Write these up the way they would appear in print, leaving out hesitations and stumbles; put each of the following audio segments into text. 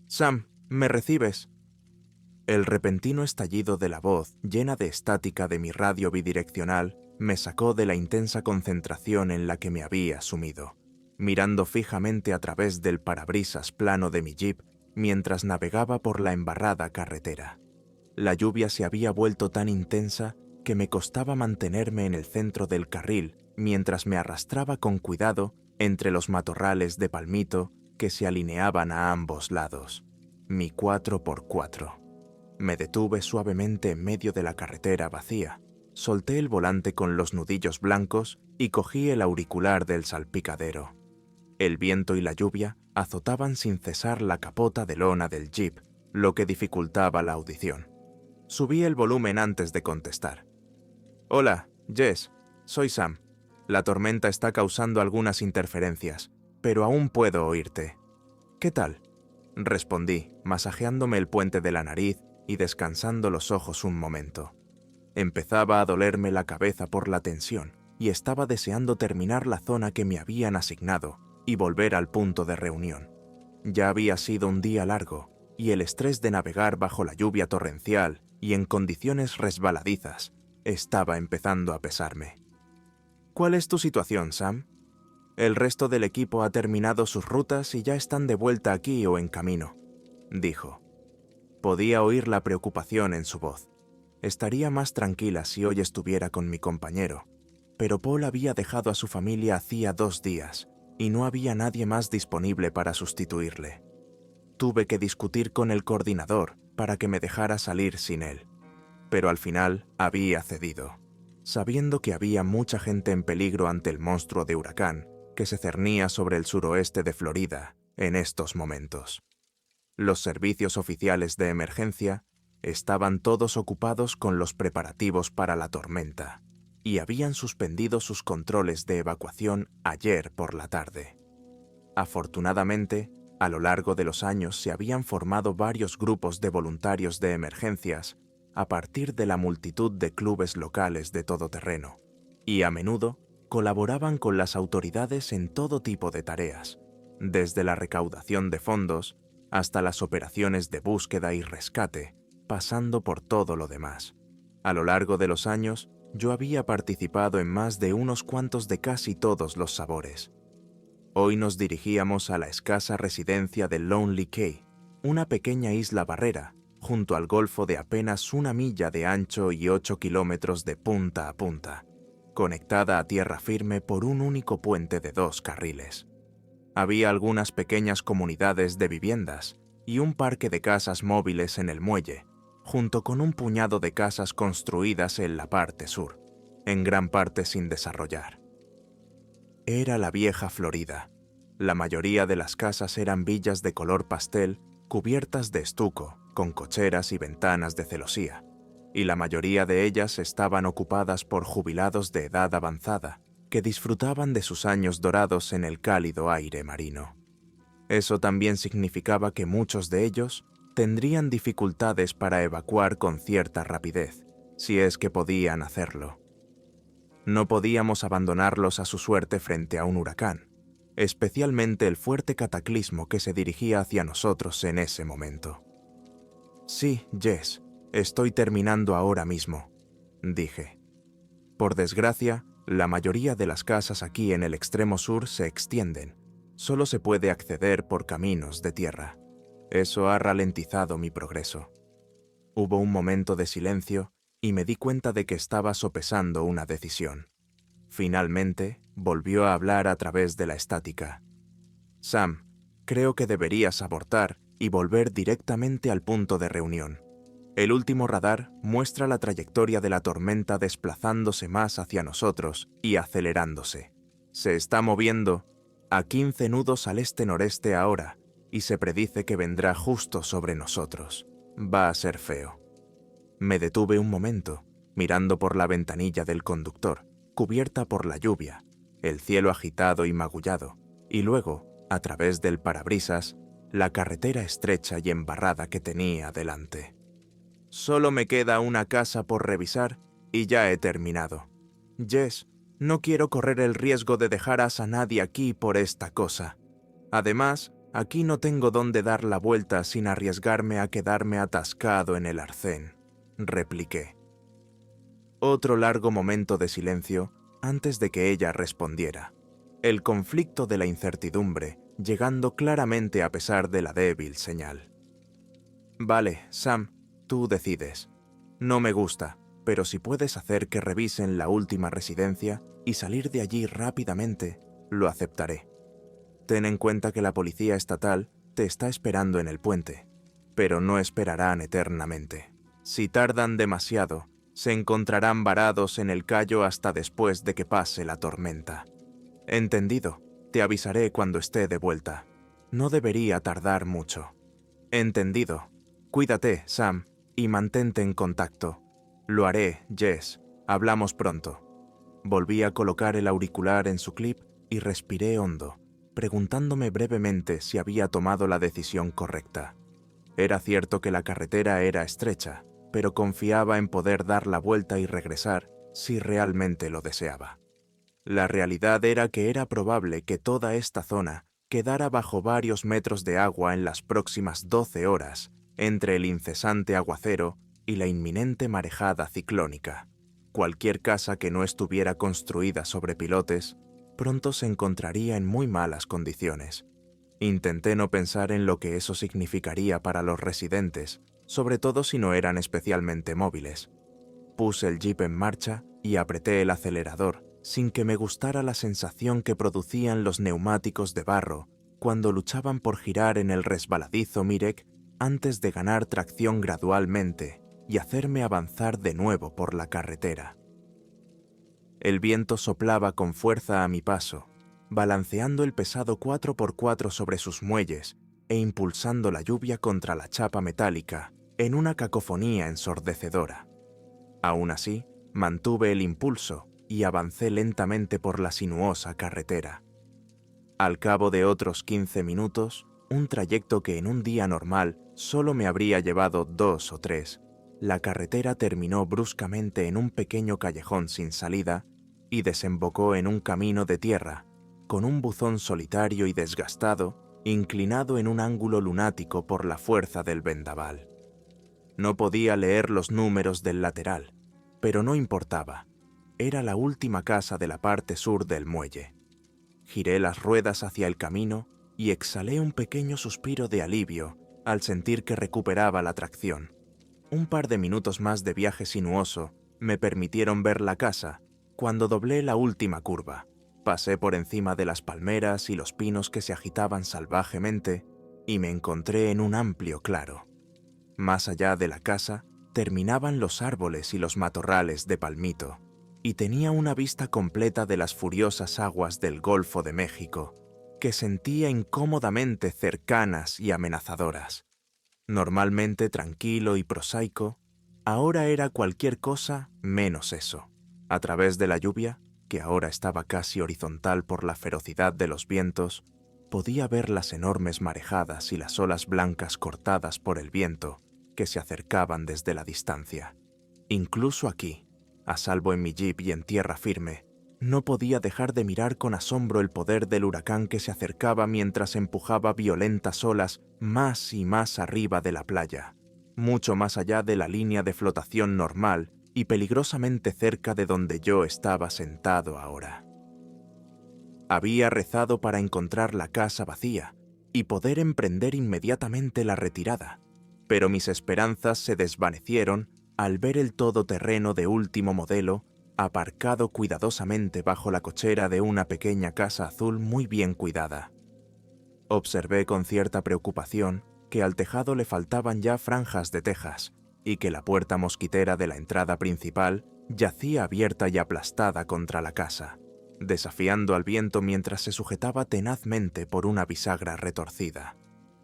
Sam, ¿me recibes? El repentino estallido de la voz, llena de estática de mi radio bidireccional, me sacó de la intensa concentración en la que me había sumido, mirando fijamente a través del parabrisas plano de mi jeep mientras navegaba por la embarrada carretera. La lluvia se había vuelto tan intensa que me costaba mantenerme en el centro del carril mientras me arrastraba con cuidado entre los matorrales de palmito que se alineaban a ambos lados. Mi 4x4. Me detuve suavemente en medio de la carretera vacía, solté el volante con los nudillos blancos y cogí el auricular del salpicadero. El viento y la lluvia azotaban sin cesar la capota de lona del jeep, lo que dificultaba la audición. Subí el volumen antes de contestar. Hola, Jess, soy Sam. La tormenta está causando algunas interferencias, pero aún puedo oírte. ¿Qué tal? Respondí, masajeándome el puente de la nariz y descansando los ojos un momento. Empezaba a dolerme la cabeza por la tensión y estaba deseando terminar la zona que me habían asignado y volver al punto de reunión. Ya había sido un día largo y el estrés de navegar bajo la lluvia torrencial y en condiciones resbaladizas estaba empezando a pesarme. ¿Cuál es tu situación, Sam? El resto del equipo ha terminado sus rutas y ya están de vuelta aquí o en camino, dijo. Podía oír la preocupación en su voz. Estaría más tranquila si hoy estuviera con mi compañero, pero Paul había dejado a su familia hacía 2 días y no había nadie más disponible para sustituirle. Tuve que discutir con el coordinador para que me dejara salir sin él, pero al final había cedido, sabiendo que había mucha gente en peligro ante el monstruo de huracán que se cernía sobre el suroeste de Florida en estos momentos. Los servicios oficiales de emergencia estaban todos ocupados con los preparativos para la tormenta y habían suspendido sus controles de evacuación ayer por la tarde. Afortunadamente, a lo largo de los años se habían formado varios grupos de voluntarios de emergencias a partir de la multitud de clubes locales de todoterreno, y a menudo colaboraban con las autoridades en todo tipo de tareas, desde la recaudación de fondos hasta las operaciones de búsqueda y rescate, pasando por todo lo demás. A lo largo de los años, yo había participado en más de unos cuantos de casi todos los sabores. Hoy nos dirigíamos a la escasa residencia de Lonely Cay, una pequeña isla barrera, junto al golfo de apenas 1 milla de ancho y 8 kilómetros de punta a punta, conectada a tierra firme por un único puente de 2 carriles. Había algunas pequeñas comunidades de viviendas y un parque de casas móviles en el muelle, junto con un puñado de casas construidas en la parte sur, en gran parte sin desarrollar. Era la vieja Florida. La mayoría de las casas eran villas de color pastel cubiertas de estuco, con cocheras y ventanas de celosía, y la mayoría de ellas estaban ocupadas por jubilados de edad avanzada, que disfrutaban de sus años dorados en el cálido aire marino. Eso también significaba que muchos de ellos tendrían dificultades para evacuar con cierta rapidez, si es que podían hacerlo. No podíamos abandonarlos a su suerte frente a un huracán, especialmente el fuerte cataclismo que se dirigía hacia nosotros en ese momento. Sí, Jess, estoy terminando ahora mismo, dije. Por desgracia, la mayoría de las casas aquí en el extremo sur se extienden. Solo se puede acceder por caminos de tierra. Eso ha ralentizado mi progreso. Hubo un momento de silencio y me di cuenta de que estaba sopesando una decisión. Finalmente, volvió a hablar a través de la estática. Sam, creo que deberías abortar y volver directamente al punto de reunión. El último radar muestra la trayectoria de la tormenta desplazándose más hacia nosotros y acelerándose. Se está moviendo a 15 nudos al este-noreste ahora y se predice que vendrá justo sobre nosotros. Va a ser feo. Me detuve un momento, mirando por la ventanilla del conductor, cubierta por la lluvia, el cielo agitado y magullado, y luego, a través del parabrisas, la carretera estrecha y embarrada que tenía delante. Solo me queda una casa por revisar y ya he terminado. Jess, no quiero correr el riesgo de dejar a nadie aquí por esta cosa. Además, Aquí no tengo dónde dar la vuelta sin arriesgarme a quedarme atascado en el arcén, repliqué. Otro largo momento de silencio antes de que ella respondiera. El conflicto de la incertidumbre, llegando claramente a pesar de la débil señal. Vale, Sam, tú decides. No me gusta, pero si puedes hacer que revisen la última residencia y salir de allí rápidamente, lo aceptaré. Ten en cuenta que la policía estatal te está esperando en el puente, pero no esperarán eternamente. Si tardan demasiado, se encontrarán varados en el callo hasta después de que pase la tormenta. Entendido, te avisaré cuando esté de vuelta. No debería tardar mucho. Entendido. Cuídate, Sam, y mantente en contacto. Lo haré, Jess. Hablamos pronto. Volví a colocar el auricular en su clip y respiré hondo, preguntándome brevemente si había tomado la decisión correcta. Era cierto que la carretera era estrecha, pero confiaba en poder dar la vuelta y regresar si realmente lo deseaba. La realidad era que era probable que toda esta zona quedara bajo varios metros de agua en las próximas 12 horas, entre el incesante aguacero y la inminente marejada ciclónica. Cualquier casa que no estuviera construida sobre pilotes pronto se encontraría en muy malas condiciones. Intenté no pensar en lo que eso significaría para los residentes, sobre todo si no eran especialmente móviles. Puse el jeep en marcha y apreté el acelerador, sin que me gustara la sensación que producían los neumáticos de barro cuando luchaban por girar en el resbaladizo Mirek antes de ganar tracción gradualmente y hacerme avanzar de nuevo por la carretera. El viento soplaba con fuerza a mi paso, balanceando el pesado 4x4 sobre sus muelles e impulsando la lluvia contra la chapa metálica en una cacofonía ensordecedora. Aún así, mantuve el impulso y avancé lentamente por la sinuosa carretera. Al cabo de otros 15 minutos, un trayecto que en un día normal solo me habría llevado 2 o 3, la carretera terminó bruscamente en un pequeño callejón sin salida y desembocó en un camino de tierra, con un buzón solitario y desgastado, inclinado en un ángulo lunático por la fuerza del vendaval. No podía leer los números del lateral, pero no importaba. Era la última casa de la parte sur del muelle. Giré las ruedas hacia el camino y exhalé un pequeño suspiro de alivio al sentir que recuperaba la tracción. Un par de minutos más de viaje sinuoso me permitieron ver la casa cuando doblé la última curva. Pasé por encima de las palmeras y los pinos que se agitaban salvajemente y me encontré en un amplio claro. Más allá de la casa terminaban los árboles y los matorrales de palmito, y tenía una vista completa de las furiosas aguas del Golfo de México, que sentía incómodamente cercanas y amenazadoras. Normalmente tranquilo y prosaico, ahora era cualquier cosa menos eso. A través de la lluvia, que ahora estaba casi horizontal por la ferocidad de los vientos, podía ver las enormes marejadas y las olas blancas cortadas por el viento que se acercaban desde la distancia. Incluso aquí, a salvo en mi jeep y en tierra firme, no podía dejar de mirar con asombro el poder del huracán que se acercaba mientras empujaba violentas olas más y más arriba de la playa, mucho más allá de la línea de flotación normal y peligrosamente cerca de donde yo estaba sentado ahora. Había rezado para encontrar la casa vacía y poder emprender inmediatamente la retirada, pero mis esperanzas se desvanecieron al ver el todoterreno de último modelo aparcado cuidadosamente bajo la cochera de una pequeña casa azul muy bien cuidada. Observé con cierta preocupación que al tejado le faltaban ya franjas de tejas y que la puerta mosquitera de la entrada principal yacía abierta y aplastada contra la casa, desafiando al viento mientras se sujetaba tenazmente por una bisagra retorcida.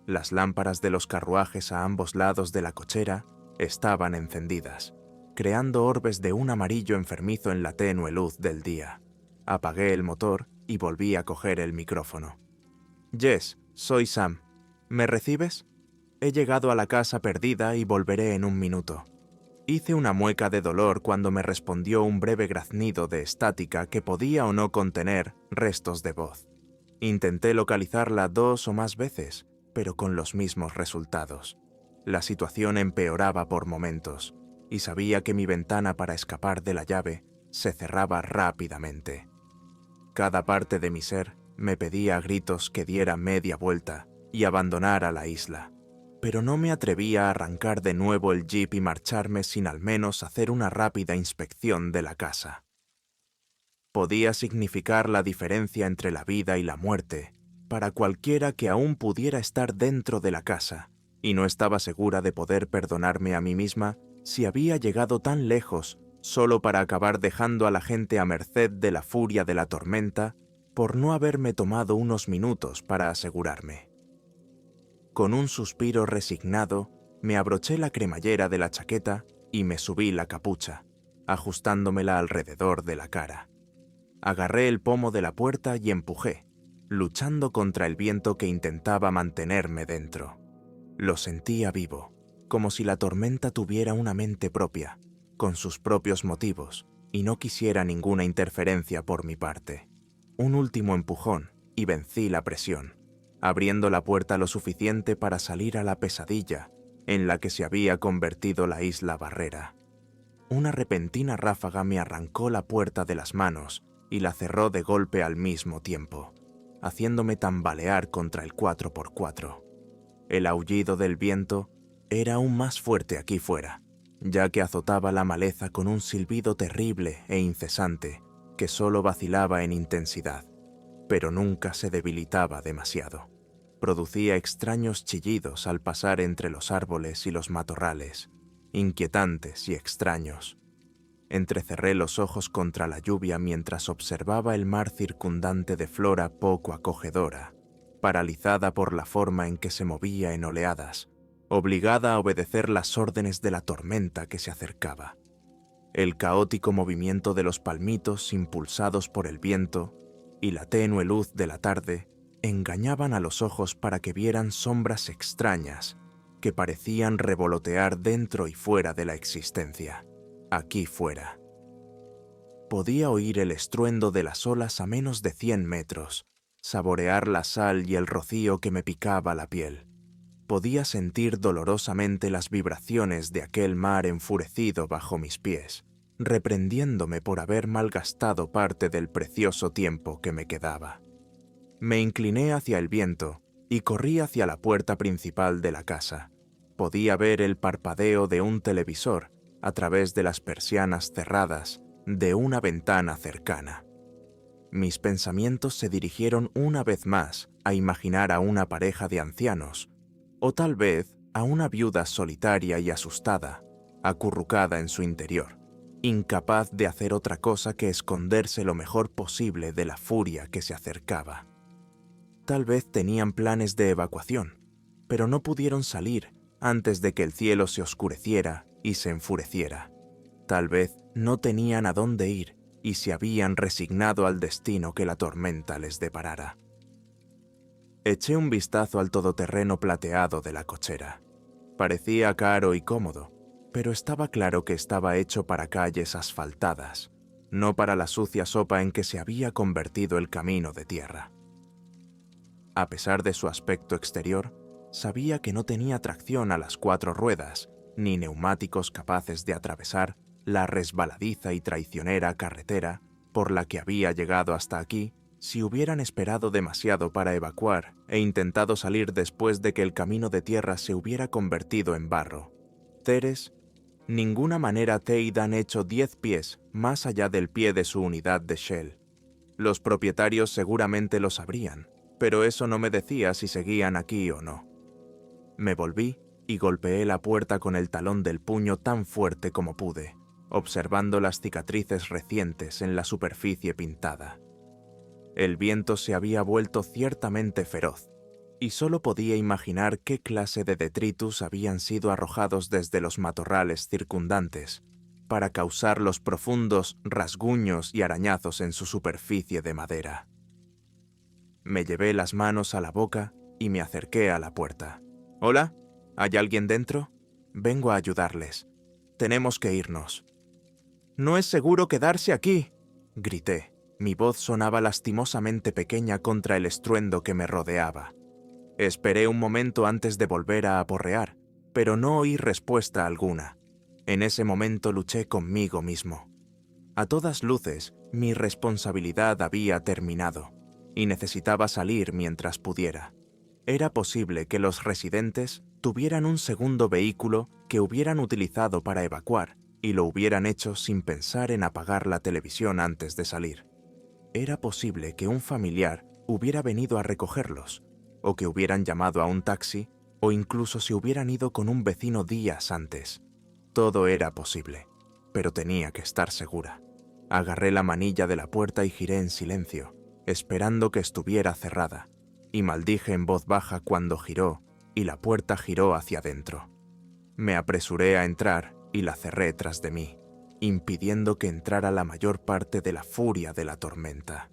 Las lámparas de los carruajes a ambos lados de la cochera estaban encendidas, creando orbes de un amarillo enfermizo en la tenue luz del día. Apagué el motor y volví a coger el micrófono. «Jess, soy Sam. ¿Me recibes? He llegado a la casa perdida y volveré en un minuto». Hice una mueca de dolor cuando me respondió un breve graznido de estática que podía o no contener restos de voz. Intenté localizarla 2 o más veces, pero con los mismos resultados. La situación empeoraba por momentos, y sabía que mi ventana para escapar de la llave se cerraba rápidamente. Cada parte de mi ser me pedía a gritos que diera media vuelta y abandonara la isla, pero no me atrevía a arrancar de nuevo el jeep y marcharme sin al menos hacer una rápida inspección de la casa. Podía significar la diferencia entre la vida y la muerte para cualquiera que aún pudiera estar dentro de la casa, y no estaba segura de poder perdonarme a mí misma si había llegado tan lejos solo para acabar dejando a la gente a merced de la furia de la tormenta por no haberme tomado unos minutos para asegurarme. Con un suspiro resignado, me abroché la cremallera de la chaqueta y me subí la capucha, ajustándomela alrededor de la cara. Agarré el pomo de la puerta y empujé, luchando contra el viento que intentaba mantenerme dentro. Lo sentía vivo, como si la tormenta tuviera una mente propia, con sus propios motivos, y no quisiera ninguna interferencia por mi parte. Un último empujón, y vencí la presión, abriendo la puerta lo suficiente para salir a la pesadilla en la que se había convertido la isla Barrera. Una repentina ráfaga me arrancó la puerta de las manos y la cerró de golpe al mismo tiempo, haciéndome tambalear contra el 4x4. El aullido del viento era aún más fuerte aquí fuera, ya que azotaba la maleza con un silbido terrible e incesante que solo vacilaba en intensidad, pero nunca se debilitaba demasiado. Producía extraños chillidos al pasar entre los árboles y los matorrales, inquietantes y extraños. Entrecerré los ojos contra la lluvia mientras observaba el mar circundante de flora poco acogedora, paralizada por la forma en que se movía en oleadas, obligada a obedecer las órdenes de la tormenta que se acercaba. El caótico movimiento de los palmitos impulsados por el viento y la tenue luz de la tarde engañaban a los ojos para que vieran sombras extrañas que parecían revolotear dentro y fuera de la existencia, aquí fuera. Podía oír el estruendo de las olas a menos de 100 metros, saborear la sal y el rocío que me picaba la piel. Podía sentir dolorosamente las vibraciones de aquel mar enfurecido bajo mis pies, reprendiéndome por haber malgastado parte del precioso tiempo que me quedaba. Me incliné hacia el viento y corrí hacia la puerta principal de la casa. Podía ver el parpadeo de un televisor a través de las persianas cerradas de una ventana cercana. Mis pensamientos se dirigieron una vez más a imaginar a una pareja de ancianos, o tal vez a una viuda solitaria y asustada, acurrucada en su interior, incapaz de hacer otra cosa que esconderse lo mejor posible de la furia que se acercaba. Tal vez tenían planes de evacuación, pero no pudieron salir antes de que el cielo se oscureciera y se enfureciera. Tal vez no tenían a dónde ir y se habían resignado al destino que la tormenta les deparara. Eché un vistazo al todoterreno plateado de la cochera. Parecía caro y cómodo, pero estaba claro que estaba hecho para calles asfaltadas, no para la sucia sopa en que se había convertido el camino de tierra. A pesar de su aspecto exterior, sabía que no tenía tracción a las 4 ruedas, ni neumáticos capaces de atravesar la resbaladiza y traicionera carretera por la que había llegado hasta aquí si hubieran esperado demasiado para evacuar e intentado salir después de que el camino de tierra se hubiera convertido en barro. Ceres, ninguna manera Teide han hecho 10 pies más allá del pie de su unidad de Shell. Los propietarios seguramente lo sabrían, pero eso no me decía si seguían aquí o no. Me volví y golpeé la puerta con el talón del puño tan fuerte como pude, observando las cicatrices recientes en la superficie pintada. El viento se había vuelto ciertamente feroz, y solo podía imaginar qué clase de detritus habían sido arrojados desde los matorrales circundantes para causar los profundos rasguños y arañazos en su superficie de madera. Me llevé las manos a la boca y me acerqué a la puerta. «¿Hola? ¿Hay alguien dentro? Vengo a ayudarles. Tenemos que irnos». «No es seguro quedarse aquí», grité, Mi voz sonaba lastimosamente pequeña contra el estruendo que me rodeaba. Esperé un momento antes de volver a aporrear, pero no oí respuesta alguna. En ese momento luché conmigo mismo. A todas luces, mi responsabilidad había terminado, y necesitaba salir mientras pudiera. Era posible que los residentes tuvieran un segundo vehículo que hubieran utilizado para evacuar, y lo hubieran hecho sin pensar en apagar la televisión antes de salir. Era posible que un familiar hubiera venido a recogerlos, o que hubieran llamado a un taxi, o incluso se hubieran ido con un vecino días antes. Todo era posible, pero tenía que estar segura. Agarré la manilla de la puerta y giré en silencio, esperando que estuviera cerrada, y maldije en voz baja cuando giró y la puerta giró hacia adentro. Me apresuré a entrar y la cerré tras de mí, impidiendo que entrara la mayor parte de la furia de la tormenta.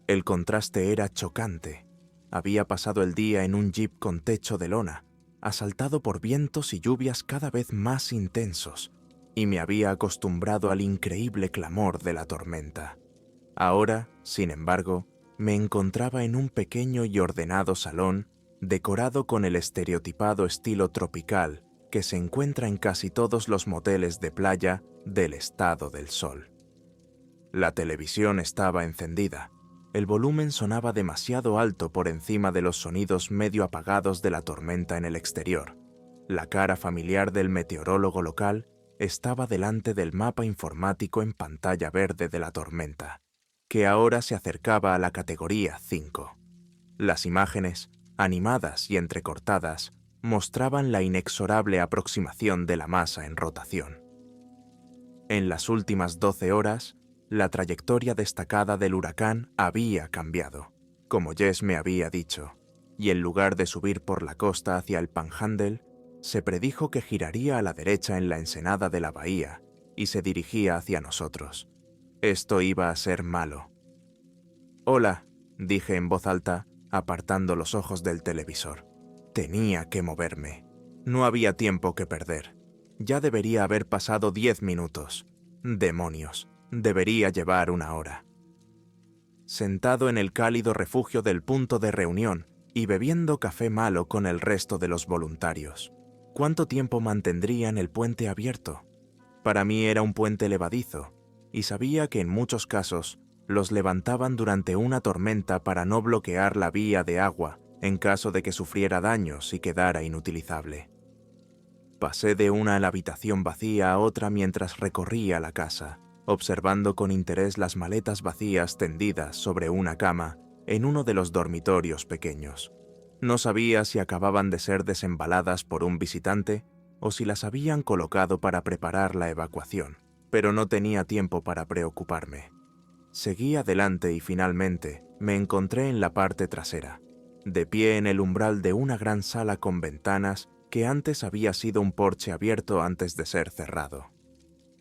El contraste era chocante. Había pasado el día en un jeep con techo de lona, asaltado por vientos y lluvias cada vez más intensos, y me había acostumbrado al increíble clamor de la tormenta. Ahora, sin embargo, me encontraba en un pequeño y ordenado salón decorado con el estereotipado estilo tropical que se encuentra en casi todos los moteles de playa del estado del Sol. La televisión estaba encendida. El volumen sonaba demasiado alto por encima de los sonidos medio apagados de la tormenta en el exterior. La cara familiar del meteorólogo local estaba delante del mapa informático en pantalla verde de la tormenta, que ahora se acercaba a la categoría 5. Las imágenes, animadas y entrecortadas, mostraban la inexorable aproximación de la masa en rotación. En las últimas 12 horas, la trayectoria destacada del huracán había cambiado, como Jess me había dicho, y en lugar de subir por la costa hacia el Panhandle, se predijo que giraría a la derecha en la ensenada de la bahía y se dirigía hacia nosotros. Esto iba a ser malo. «Hola», dije en voz alta, apartando los ojos del televisor. Tenía que moverme. No había tiempo que perder. Ya debería haber pasado 10 minutos. Demonios, debería llevar 1 hora. Sentado en el cálido refugio del punto de reunión y bebiendo café malo con el resto de los voluntarios, ¿cuánto tiempo mantendrían el puente abierto? Para mí era un puente levadizo, y sabía que en muchos casos los levantaban durante una tormenta para no bloquear la vía de agua en caso de que sufriera daños y quedara inutilizable. Pasé de una habitación vacía a otra mientras recorría la casa, observando con interés las maletas vacías tendidas sobre una cama en uno de los dormitorios pequeños. No sabía si acababan de ser desembaladas por un visitante o si las habían colocado para preparar la evacuación, pero no tenía tiempo para preocuparme. Seguí adelante y finalmente me encontré en la parte trasera, de pie en el umbral de una gran sala con ventanas que antes había sido un porche abierto antes de ser cerrado.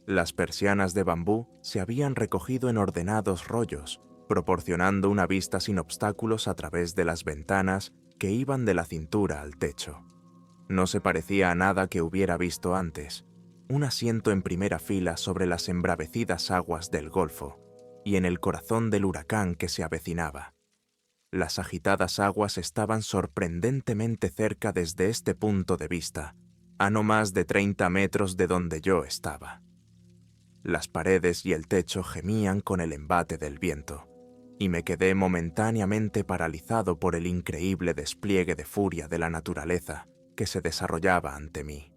Las persianas de bambú se habían recogido en ordenados rollos, proporcionando una vista sin obstáculos a través de las ventanas que iban de la cintura al techo. No se parecía a nada que hubiera visto antes. Un asiento en primera fila sobre las embravecidas aguas del Golfo y en el corazón del huracán que se avecinaba. Las agitadas aguas estaban sorprendentemente cerca desde este punto de vista, a no más de 30 metros de donde yo estaba. Las paredes y el techo gemían con el embate del viento, y me quedé momentáneamente paralizado por el increíble despliegue de furia de la naturaleza que se desarrollaba ante mí.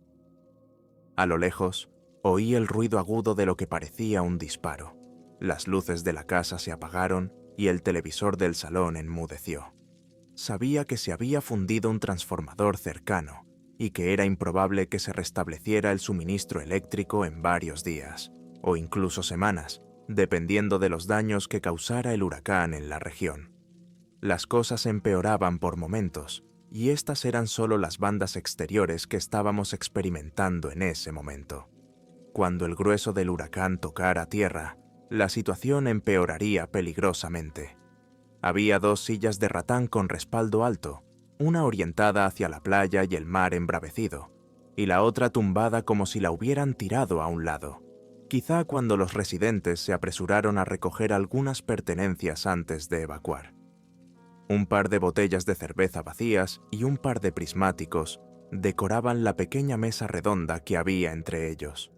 A lo lejos, oí el ruido agudo de lo que parecía un disparo. Las luces de la casa se apagaron y el televisor del salón enmudeció. Sabía que se había fundido un transformador cercano y que era improbable que se restableciera el suministro eléctrico en varios días, o incluso semanas, dependiendo de los daños que causara el huracán en la región. Las cosas empeoraban por momentos, y estas eran solo las bandas exteriores que estábamos experimentando en ese momento. Cuando el grueso del huracán tocara tierra, la situación empeoraría peligrosamente. Había 2 sillas de ratán con respaldo alto, una orientada hacia la playa y el mar embravecido, y la otra tumbada como si la hubieran tirado a un lado. quizá cuando los residentes se apresuraron a recoger algunas pertenencias antes de evacuar. Un par de botellas de cerveza vacías y un par de prismáticos decoraban la pequeña mesa redonda que había entre ellos.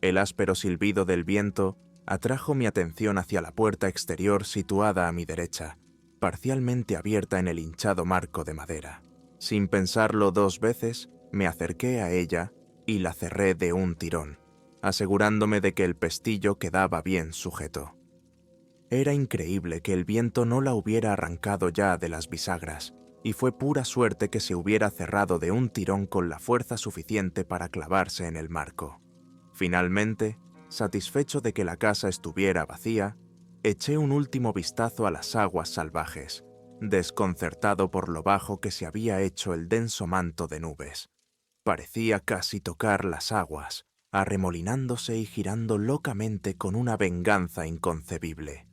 El áspero silbido del viento atrajo mi atención hacia la puerta exterior situada a mi derecha, parcialmente abierta en el hinchado marco de madera. Sin pensarlo 2 veces, me acerqué a ella y la cerré de un tirón, asegurándome de que el pestillo quedaba bien sujeto. Era increíble que el viento no la hubiera arrancado ya de las bisagras, y fue pura suerte que se hubiera cerrado de un tirón con la fuerza suficiente para clavarse en el marco. Finalmente, satisfecho de que la casa estuviera vacía, eché un último vistazo a las aguas salvajes, desconcertado por lo bajo que se había hecho el denso manto de nubes. Parecía casi tocar las aguas, arremolinándose y girando locamente con una venganza inconcebible.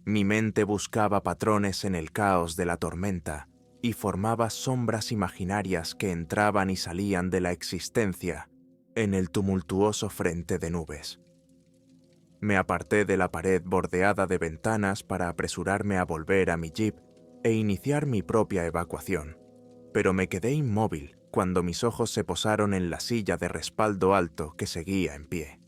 Mi mente buscaba patrones en el caos de la tormenta y formaba sombras imaginarias que entraban y salían de la existencia en el tumultuoso frente de nubes. Me aparté de la pared bordeada de ventanas para apresurarme a volver a mi jeep e iniciar mi propia evacuación, pero me quedé inmóvil cuando mis ojos se posaron en la silla de respaldo alto que seguía en pie.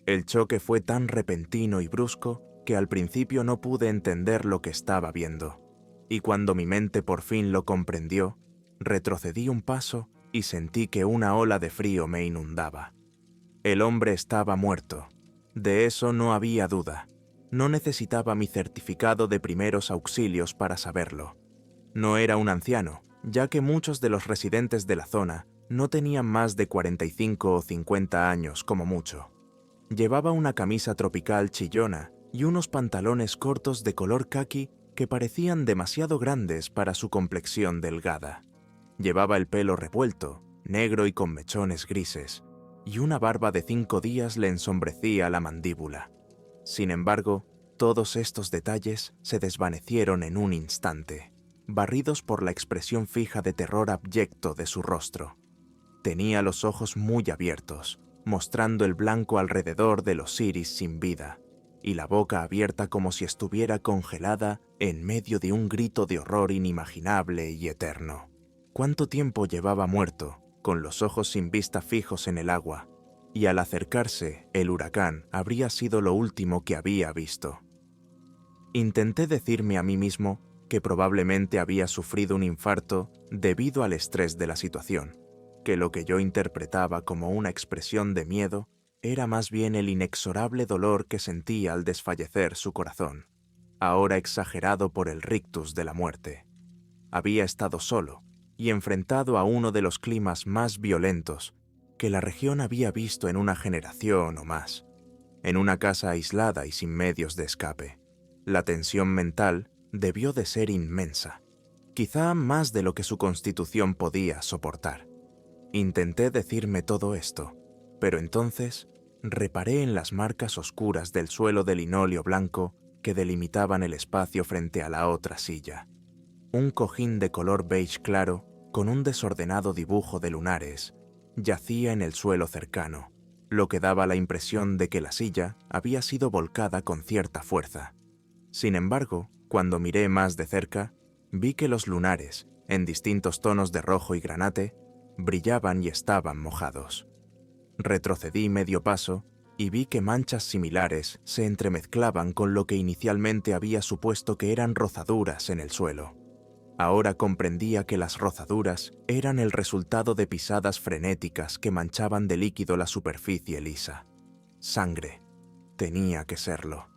El choque fue tan repentino y brusco que al principio no pude entender lo que estaba viendo, y cuando mi mente por fin lo comprendió, retrocedí un paso y sentí que una ola de frío me inundaba. El hombre estaba muerto. De eso no había duda. No necesitaba mi certificado de primeros auxilios para saberlo. No era un anciano, ya que muchos de los residentes de la zona no tenían más de 45 o 50 años como mucho. Llevaba una camisa tropical chillona y unos pantalones cortos de color caqui que parecían demasiado grandes para su complexión delgada. Llevaba el pelo revuelto, negro y con mechones grises, y una barba de 5 días le ensombrecía la mandíbula. Sin embargo, todos estos detalles se desvanecieron en un instante, barridos por la expresión fija de terror abyecto de su rostro. Tenía los ojos muy abiertos, mostrando el blanco alrededor de los iris sin vida, y la boca abierta como si estuviera congelada en medio de un grito de horror inimaginable y eterno. ¿Cuánto tiempo llevaba muerto, con los ojos sin vista fijos en el agua? Y al acercarse, el huracán habría sido lo último que había visto. Intenté decirme a mí mismo que probablemente había sufrido un infarto debido al estrés de la situación, que lo que yo interpretaba como una expresión de miedo era más bien el inexorable dolor que sentía al desfallecer su corazón, ahora exagerado por el rictus de la muerte. Había estado solo y enfrentado a uno de los climas más violentos que la región había visto en una generación o más, en una casa aislada y sin medios de escape. La tensión mental debió de ser inmensa, quizá más de lo que su constitución podía soportar. Intenté decirme todo esto, pero entonces reparé en las marcas oscuras del suelo de linóleo blanco que delimitaban el espacio frente a la otra silla. Un cojín de color beige claro, con un desordenado dibujo de lunares, yacía en el suelo cercano, lo que daba la impresión de que la silla había sido volcada con cierta fuerza. Sin embargo, cuando miré más de cerca, vi que los lunares, en distintos tonos de rojo y granate, brillaban y estaban mojados. Retrocedí medio paso y vi que manchas similares se entremezclaban con lo que inicialmente había supuesto que eran rozaduras en el suelo. Ahora comprendía que las rozaduras eran el resultado de pisadas frenéticas que manchaban de líquido la superficie lisa. Sangre. Tenía que serlo.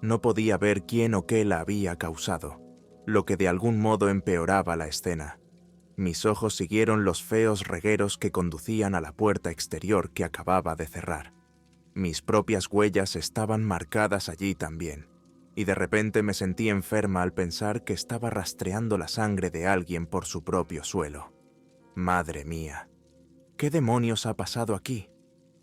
No podía ver quién o qué la había causado, lo que de algún modo empeoraba la escena. Mis ojos siguieron los feos regueros que conducían a la puerta exterior que acababa de cerrar. Mis propias huellas estaban marcadas allí también, y de repente me sentí enferma al pensar que estaba rastreando la sangre de alguien por su propio suelo. Madre mía, ¿qué demonios ha pasado aquí?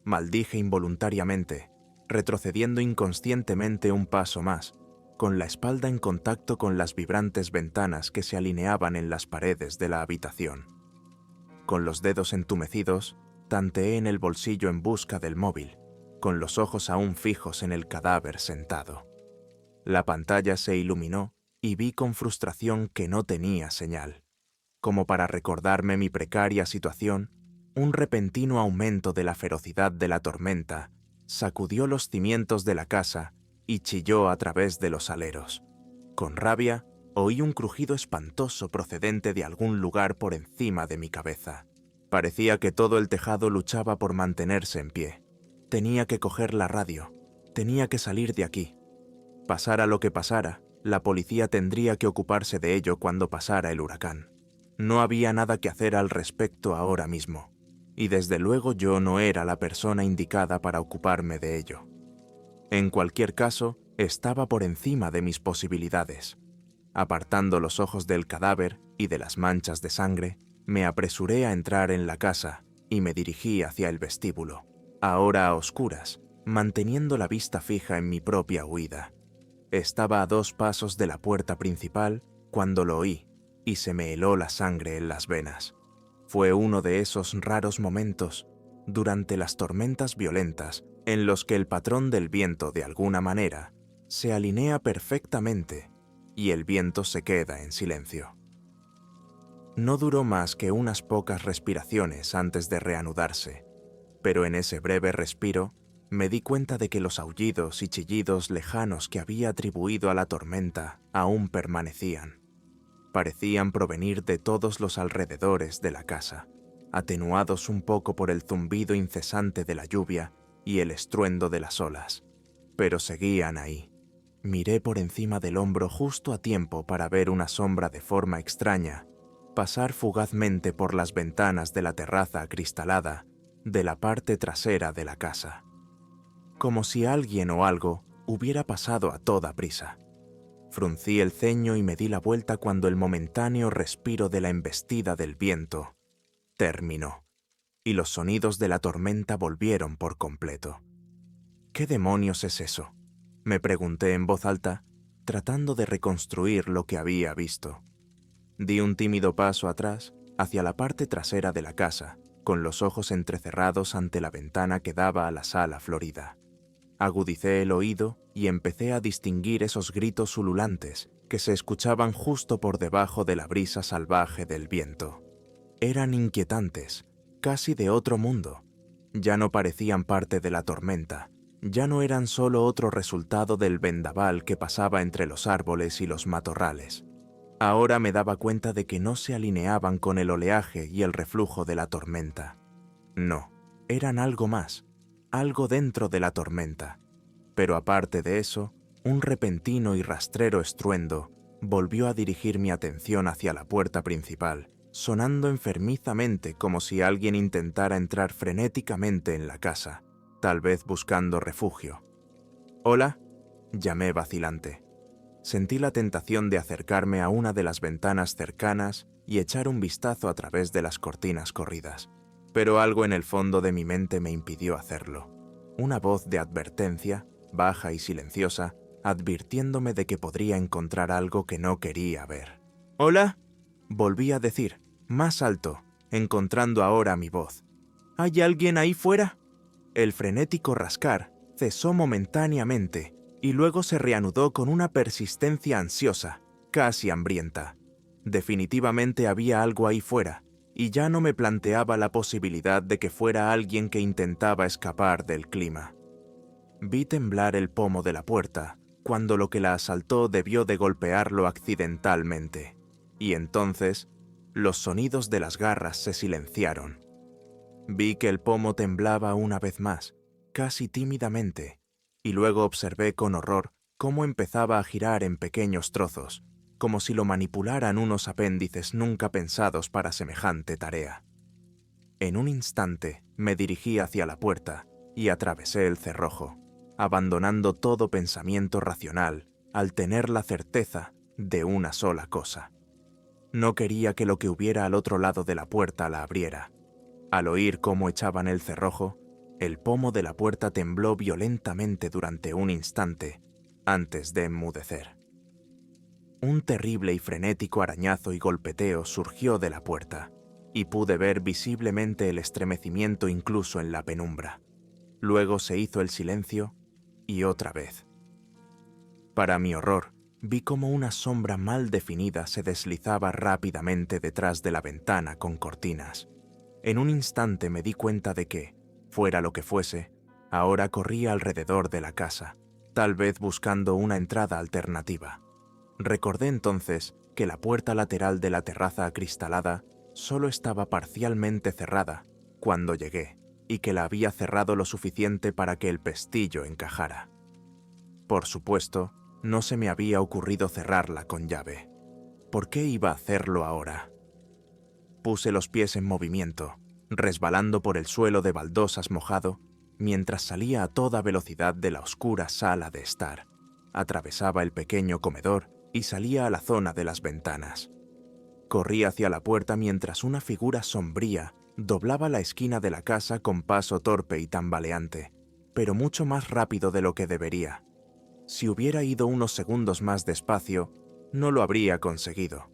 Maldije involuntariamente, retrocediendo inconscientemente un paso más, con la espalda en contacto con las vibrantes ventanas que se alineaban en las paredes de la habitación. Con los dedos entumecidos, tanteé en el bolsillo en busca del móvil, con los ojos aún fijos en el cadáver sentado. La pantalla se iluminó y vi con frustración que no tenía señal. Como para recordarme mi precaria situación, un repentino aumento de la ferocidad de la tormenta sacudió los cimientos de la casa y chilló a través de los aleros. Con rabia, oí un crujido espantoso procedente de algún lugar por encima de mi cabeza. Parecía que todo el tejado luchaba por mantenerse en pie. Tenía que coger la radio. Tenía que salir de aquí. Pasara lo que pasara, la policía tendría que ocuparse de ello cuando pasara el huracán. No había nada que hacer al respecto ahora mismo, y desde luego yo no era la persona indicada para ocuparme de ello. En cualquier caso, estaba por encima de mis posibilidades. Apartando los ojos del cadáver y de las manchas de sangre, me apresuré a entrar en la casa y me dirigí hacia el vestíbulo, ahora a oscuras, manteniendo la vista fija en mi propia huida. Estaba a 2 pasos de la puerta principal cuando lo oí y se me heló la sangre en las venas. Fue uno de esos raros momentos, durante las tormentas violentas, en los que el patrón del viento, de alguna manera, se alinea perfectamente y el viento se queda en silencio. No duró más que unas pocas respiraciones antes de reanudarse, pero en ese breve respiro me di cuenta de que los aullidos y chillidos lejanos que había atribuido a la tormenta aún permanecían. Parecían provenir de todos los alrededores de la casa, atenuados un poco por el zumbido incesante de la lluvia y el estruendo de las olas, pero seguían ahí. Miré por encima del hombro justo a tiempo para ver una sombra de forma extraña pasar fugazmente por las ventanas de la terraza acristalada de la parte trasera de la casa, como si alguien o algo hubiera pasado a toda prisa. Fruncí el ceño y me di la vuelta cuando el momentáneo respiro de la embestida del viento terminó, y los sonidos de la tormenta volvieron por completo. ¿Qué demonios es eso?, me pregunté en voz alta, tratando de reconstruir lo que había visto. Di un tímido paso atrás, hacia la parte trasera de la casa, con los ojos entrecerrados ante la ventana que daba a la sala florida. Agudicé el oído y empecé a distinguir esos gritos ululantes que se escuchaban justo por debajo de la brisa salvaje del viento. Eran inquietantes, casi de otro mundo. Ya no parecían parte de la tormenta, ya no eran solo otro resultado del vendaval que pasaba entre los árboles y los matorrales. Ahora me daba cuenta de que no se alineaban con el oleaje y el reflujo de la tormenta. No, eran algo más, algo dentro de la tormenta. Pero aparte de eso, un repentino y rastrero estruendo volvió a dirigir mi atención hacia la puerta principal, sonando enfermizamente como si alguien intentara entrar frenéticamente en la casa, tal vez buscando refugio. «¿Hola?», llamé vacilante. Sentí la tentación de acercarme a una de las ventanas cercanas y echar un vistazo a través de las cortinas corridas, pero algo en el fondo de mi mente me impidió hacerlo. Una voz de advertencia, baja y silenciosa, advirtiéndome de que podría encontrar algo que no quería ver. «¿Hola?», volví a decir, más alto, encontrando ahora mi voz. «¿Hay alguien ahí fuera?». El frenético rascar cesó momentáneamente y luego se reanudó con una persistencia ansiosa, casi hambrienta. Definitivamente había algo ahí fuera, y ya no me planteaba la posibilidad de que fuera alguien que intentaba escapar del clima. Vi temblar el pomo de la puerta, cuando lo que la asaltó debió de golpearlo accidentalmente, y entonces los sonidos de las garras se silenciaron. Vi que el pomo temblaba una vez más, casi tímidamente, y luego observé con horror cómo empezaba a girar en pequeños trozos, como si lo manipularan unos apéndices nunca pensados para semejante tarea. En un instante me dirigí hacia la puerta y atravesé el cerrojo, abandonando todo pensamiento racional al tener la certeza de una sola cosa. No quería que lo que hubiera al otro lado de la puerta la abriera. Al oír cómo echaban el cerrojo, el pomo de la puerta tembló violentamente durante un instante, antes de enmudecer. Un terrible y frenético arañazo y golpeteo surgió de la puerta, y pude ver visiblemente el estremecimiento incluso en la penumbra. Luego se hizo el silencio y otra vez. Para mi horror, vi cómo una sombra mal definida se deslizaba rápidamente detrás de la ventana con cortinas. En un instante me di cuenta de que, fuera lo que fuese, ahora corría alrededor de la casa, tal vez buscando una entrada alternativa. Recordé entonces que la puerta lateral de la terraza acristalada solo estaba parcialmente cerrada cuando llegué y que la había cerrado lo suficiente para que el pestillo encajara. Por supuesto, no se me había ocurrido cerrarla con llave. ¿Por qué iba a hacerlo ahora? Puse los pies en movimiento, resbalando por el suelo de baldosas mojado, mientras salía a toda velocidad de la oscura sala de estar. Atravesaba el pequeño comedor y salía a la zona de las ventanas. Corrí hacia la puerta mientras una figura sombría doblaba la esquina de la casa con paso torpe y tambaleante, pero mucho más rápido de lo que debería. Si hubiera ido unos segundos más despacio, no lo habría conseguido.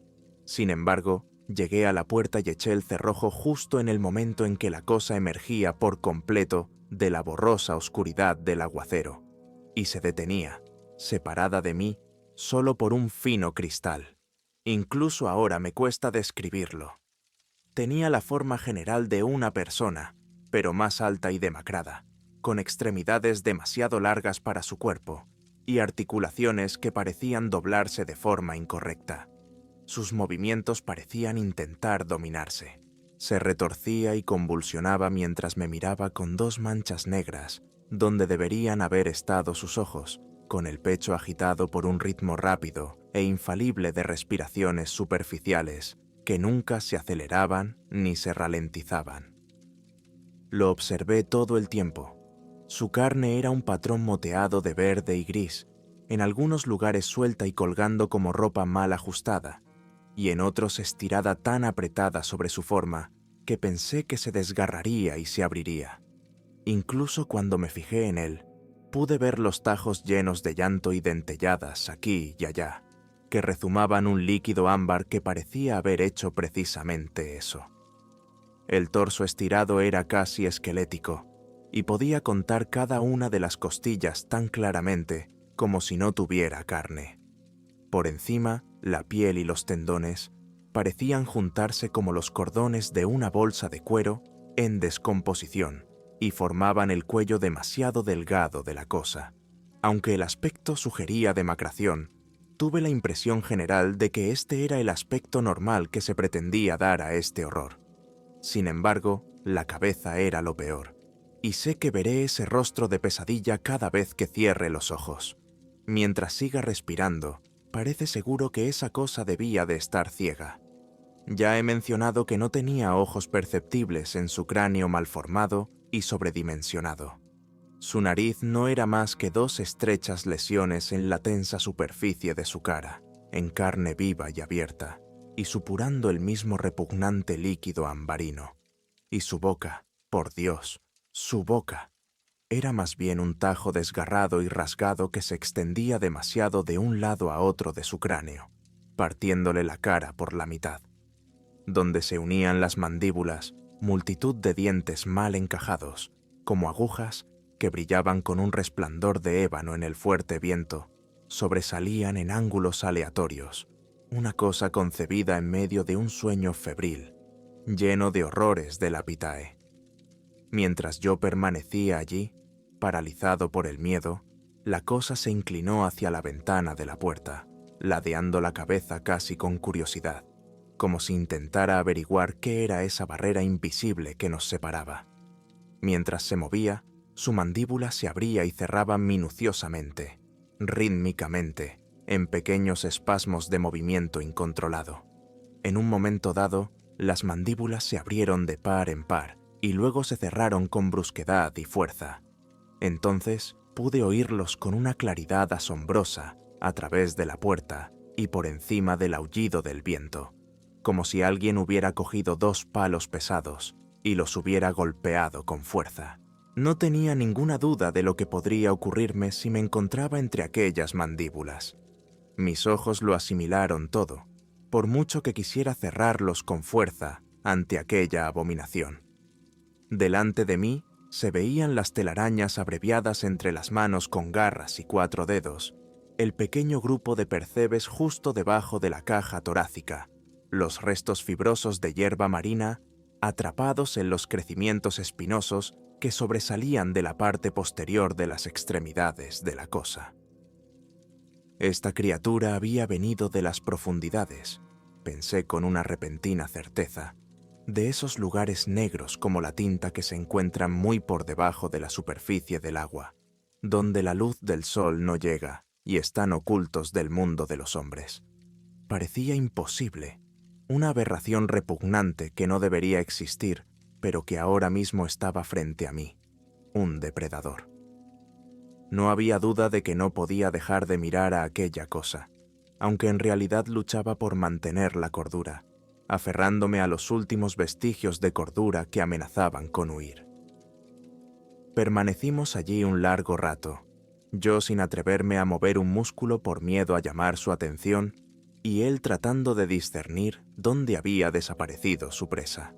Sin embargo, llegué a la puerta y eché el cerrojo justo en el momento en que la cosa emergía por completo de la borrosa oscuridad del aguacero, y se detenía, separada de mí, solo por un fino cristal. Incluso ahora me cuesta describirlo. Tenía la forma general de una persona, pero más alta y demacrada, con extremidades demasiado largas para su cuerpo y articulaciones que parecían doblarse de forma incorrecta. Sus movimientos parecían intentar dominarse. Se retorcía y convulsionaba mientras me miraba con dos manchas negras, donde deberían haber estado sus ojos, con el pecho agitado por un ritmo rápido e infalible de respiraciones superficiales que nunca se aceleraban ni se ralentizaban. Lo observé todo el tiempo. Su carne era un patrón moteado de verde y gris, en algunos lugares suelta y colgando como ropa mal ajustada, y en otros estirada tan apretada sobre su forma que pensé que se desgarraría y se abriría. Incluso cuando me fijé en él, pude ver los tajos llenos de llanto y dentelladas aquí y allá, que rezumaban un líquido ámbar que parecía haber hecho precisamente eso. El torso estirado era casi esquelético, y podía contar cada una de las costillas tan claramente como si no tuviera carne. Por encima, la piel y los tendones parecían juntarse como los cordones de una bolsa de cuero en descomposición y formaban el cuello demasiado delgado de la cosa. Aunque el aspecto sugería demacración, tuve la impresión general de que este era el aspecto normal que se pretendía dar a este horror. Sin embargo, la cabeza era lo peor, y sé que veré ese rostro de pesadilla cada vez que cierre los ojos. Mientras siga respirando, parece seguro que esa cosa debía de estar ciega. Ya he mencionado que no tenía ojos perceptibles en su cráneo malformado y sobredimensionado. Su nariz no era más que dos estrechas lesiones en la tensa superficie de su cara, en carne viva y abierta, y supurando el mismo repugnante líquido ambarino. Y su boca, por Dios, su boca, era más bien un tajo desgarrado y rasgado que se extendía demasiado de un lado a otro de su cráneo, partiéndole la cara por la mitad. Donde se unían las mandíbulas, multitud de dientes mal encajados, como agujas que brillaban con un resplandor de ébano en el fuerte viento, sobresalían en ángulos aleatorios, una cosa concebida en medio de un sueño febril, lleno de horrores de la Pitae. Mientras yo permanecía allí, paralizado por el miedo, la cosa se inclinó hacia la ventana de la puerta, ladeando la cabeza casi con curiosidad, como si intentara averiguar qué era esa barrera invisible que nos separaba. Mientras se movía, su mandíbula se abría y cerraba minuciosamente, rítmicamente, en pequeños espasmos de movimiento incontrolado. En un momento dado, las mandíbulas se abrieron de par en par y luego se cerraron con brusquedad y fuerza. Entonces pude oírlos con una claridad asombrosa a través de la puerta y por encima del aullido del viento, como si alguien hubiera cogido dos palos pesados y los hubiera golpeado con fuerza. No tenía ninguna duda de lo que podría ocurrirme si me encontraba entre aquellas mandíbulas. Mis ojos lo asimilaron todo, por mucho que quisiera cerrarlos con fuerza ante aquella abominación. Delante de mí se veían las telarañas abreviadas entre las manos con garras y 4 dedos, el pequeño grupo de percebes justo debajo de la caja torácica, los restos fibrosos de hierba marina atrapados en los crecimientos espinosos que sobresalían de la parte posterior de las extremidades de la cosa. Esta criatura había venido de las profundidades, pensé con una repentina certeza, de esos lugares negros como la tinta que se encuentran muy por debajo de la superficie del agua, donde la luz del sol no llega y están ocultos del mundo de los hombres. Parecía imposible, una aberración repugnante que no debería existir, pero que ahora mismo estaba frente a mí, un depredador. No había duda de que no podía dejar de mirar a aquella cosa, aunque en realidad luchaba por mantener la cordura, aferrándome a los últimos vestigios de cordura que amenazaban con huir. Permanecimos allí un largo rato, yo sin atreverme a mover un músculo por miedo a llamar su atención, y él tratando de discernir dónde había desaparecido su presa.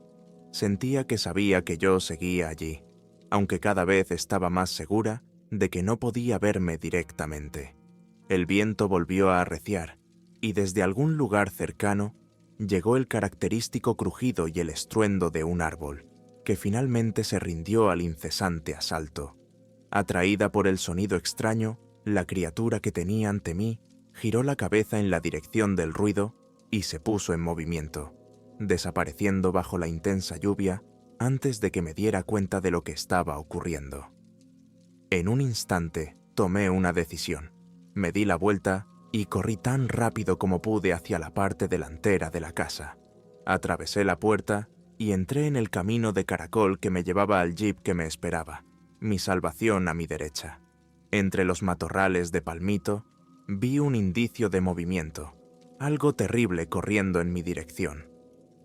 Sentía que sabía que yo seguía allí, aunque cada vez estaba más segura de que no podía verme directamente. El viento volvió a arreciar, y desde algún lugar cercano llegó el característico crujido y el estruendo de un árbol, que finalmente se rindió al incesante asalto. Atraída por el sonido extraño, la criatura que tenía ante mí giró la cabeza en la dirección del ruido y se puso en movimiento, desapareciendo bajo la intensa lluvia antes de que me diera cuenta de lo que estaba ocurriendo. En un instante tomé una decisión. Me di la vuelta y corrí tan rápido como pude hacia la parte delantera de la casa. Atravesé la puerta y entré en el camino de caracol que me llevaba al jeep que me esperaba, mi salvación a mi derecha. Entre los matorrales de palmito, vi un indicio de movimiento, algo terrible corriendo en mi dirección.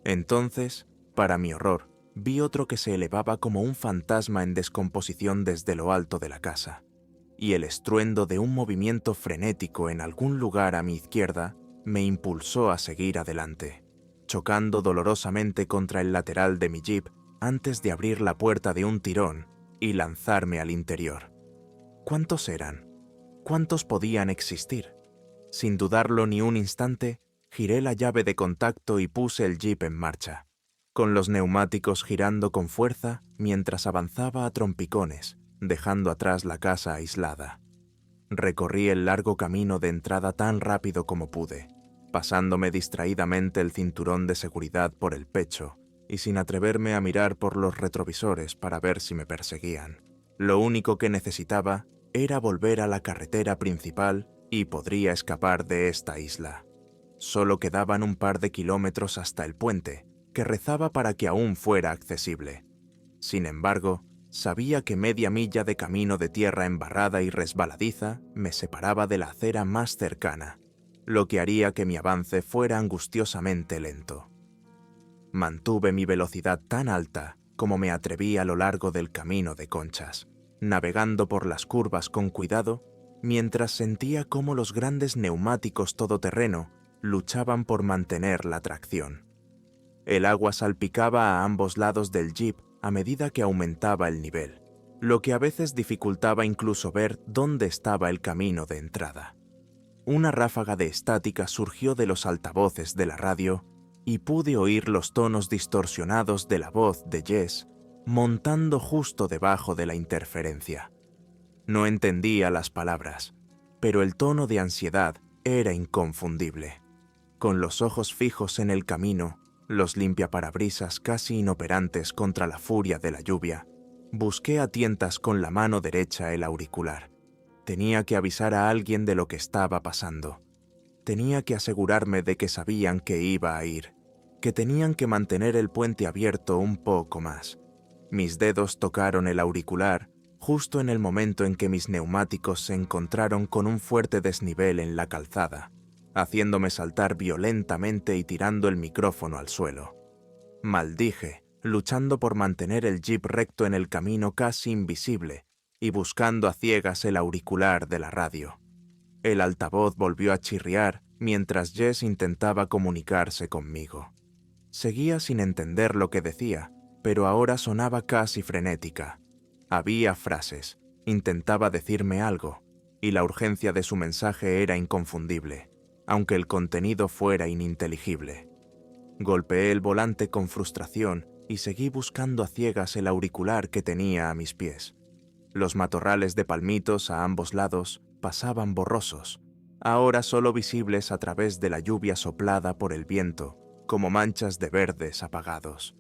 Entonces, para mi horror, vi otro que se elevaba como un fantasma en descomposición desde lo alto de la casa, y el estruendo de un movimiento frenético en algún lugar a mi izquierda me impulsó a seguir adelante, chocando dolorosamente contra el lateral de mi jeep antes de abrir la puerta de un tirón y lanzarme al interior. ¿Cuántos eran? ¿Cuántos podían existir? Sin dudarlo ni un instante, giré la llave de contacto y puse el jeep en marcha, con los neumáticos girando con fuerza mientras avanzaba a trompicones, dejando atrás la casa aislada. Recorrí el largo camino de entrada tan rápido como pude, pasándome distraídamente el cinturón de seguridad por el pecho y sin atreverme a mirar por los retrovisores para ver si me perseguían. Lo único que necesitaba era volver a la carretera principal y podría escapar de esta isla. Solo quedaban un par de kilómetros hasta el puente, que rezaba para que aún fuera accesible. Sin embargo, sabía que media milla de camino de tierra embarrada y resbaladiza me separaba de la acera más cercana, lo que haría que mi avance fuera angustiosamente lento. Mantuve mi velocidad tan alta como me atreví a lo largo del camino de conchas, navegando por las curvas con cuidado, mientras sentía cómo los grandes neumáticos todoterreno luchaban por mantener la tracción. El agua salpicaba a ambos lados del jeep a medida que aumentaba el nivel, lo que a veces dificultaba incluso ver dónde estaba el camino de entrada. Una ráfaga de estática surgió de los altavoces de la radio y pude oír los tonos distorsionados de la voz de Jess montando justo debajo de la interferencia. No entendía las palabras, pero el tono de ansiedad era inconfundible. Con los ojos fijos en el camino, los limpiaparabrisas casi inoperantes contra la furia de la lluvia, busqué a tientas con la mano derecha el auricular. Tenía que avisar a alguien de lo que estaba pasando. Tenía que asegurarme de que sabían que iba a ir, que tenían que mantener el puente abierto un poco más. Mis dedos tocaron el auricular justo en el momento en que mis neumáticos se encontraron con un fuerte desnivel en la calzada, haciéndome saltar violentamente y tirando el micrófono al suelo. Maldije, luchando por mantener el jeep recto en el camino casi invisible y buscando a ciegas el auricular de la radio. El altavoz volvió a chirriar mientras Jess intentaba comunicarse conmigo. Seguía sin entender lo que decía, pero ahora sonaba casi frenética. Había frases, intentaba decirme algo, y la urgencia de su mensaje era inconfundible, aunque el contenido fuera ininteligible. Golpeé el volante con frustración y seguí buscando a ciegas el auricular que tenía a mis pies. Los matorrales de palmitos a ambos lados pasaban borrosos, ahora solo visibles a través de la lluvia soplada por el viento, como manchas de verdes apagados.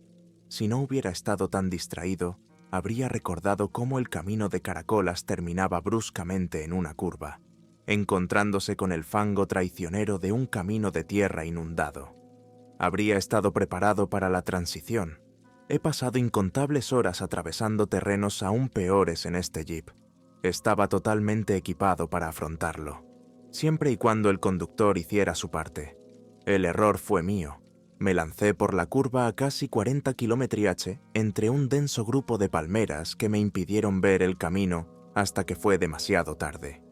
Si no hubiera estado tan distraído, habría recordado cómo el camino de Caracolas terminaba bruscamente en una curva, encontrándose con el fango traicionero de un camino de tierra inundado. Habría estado preparado para la transición. He pasado incontables horas atravesando terrenos aún peores en este jeep. Estaba totalmente equipado para afrontarlo, siempre y cuando el conductor hiciera su parte. El error fue mío. Me lancé por la curva a casi 40 km/h entre un denso grupo de palmeras que me impidieron ver el camino hasta que fue demasiado tarde.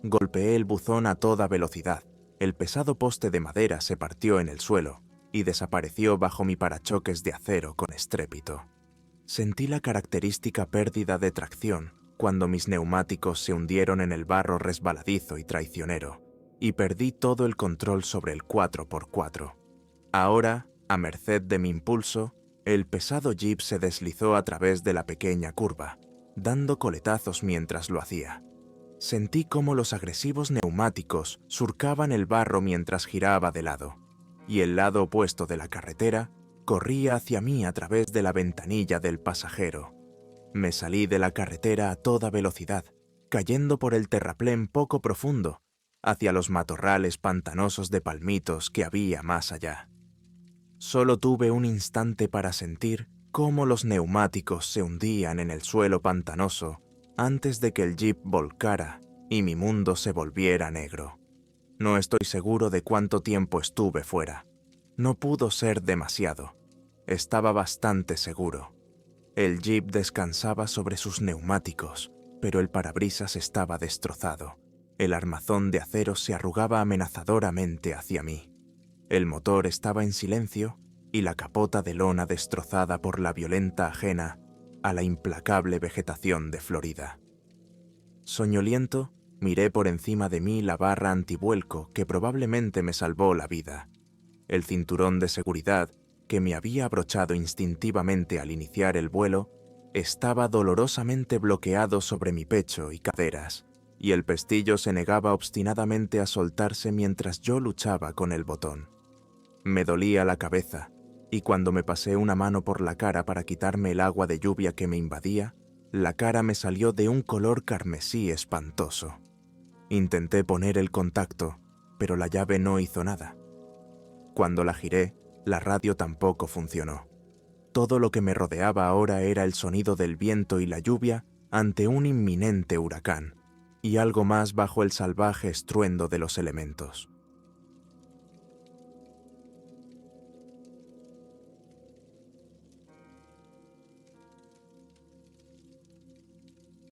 Golpeé el buzón a toda velocidad. El pesado poste de madera se partió en el suelo y desapareció bajo mi parachoques de acero con estrépito. Sentí la característica pérdida de tracción cuando mis neumáticos se hundieron en el barro resbaladizo y traicionero, y perdí todo el control sobre el 4x4. Ahora, a merced de mi impulso, el pesado jeep se deslizó a través de la pequeña curva, dando coletazos mientras lo hacía. Sentí cómo los agresivos neumáticos surcaban el barro mientras giraba de lado, y el lado opuesto de la carretera corría hacia mí a través de la ventanilla del pasajero. Me salí de la carretera a toda velocidad, cayendo por el terraplén poco profundo, hacia los matorrales pantanosos de palmitos que había más allá. Solo tuve un instante para sentir cómo los neumáticos se hundían en el suelo pantanoso antes de que el jeep volcara y mi mundo se volviera negro. No estoy seguro de cuánto tiempo estuve fuera. No pudo ser demasiado. Estaba bastante seguro. El jeep descansaba sobre sus neumáticos, pero el parabrisas estaba destrozado. El armazón de acero se arrugaba amenazadoramente hacia mí. El motor estaba en silencio y la capota de lona destrozada por la violenta ajena a la implacable vegetación de Florida. Soñoliento, miré por encima de mí la barra antivuelco que probablemente me salvó la vida. El cinturón de seguridad, que me había abrochado instintivamente al iniciar el vuelo, estaba dolorosamente bloqueado sobre mi pecho y caderas, y el pestillo se negaba obstinadamente a soltarse mientras yo luchaba con el botón. Me dolía la cabeza, y cuando me pasé una mano por la cara para quitarme el agua de lluvia que me invadía, la cara me salió de un color carmesí espantoso. Intenté poner el contacto, pero la llave no hizo nada. Cuando la giré, la radio tampoco funcionó. Todo lo que me rodeaba ahora era el sonido del viento y la lluvia ante un inminente huracán, y algo más bajo el salvaje estruendo de los elementos.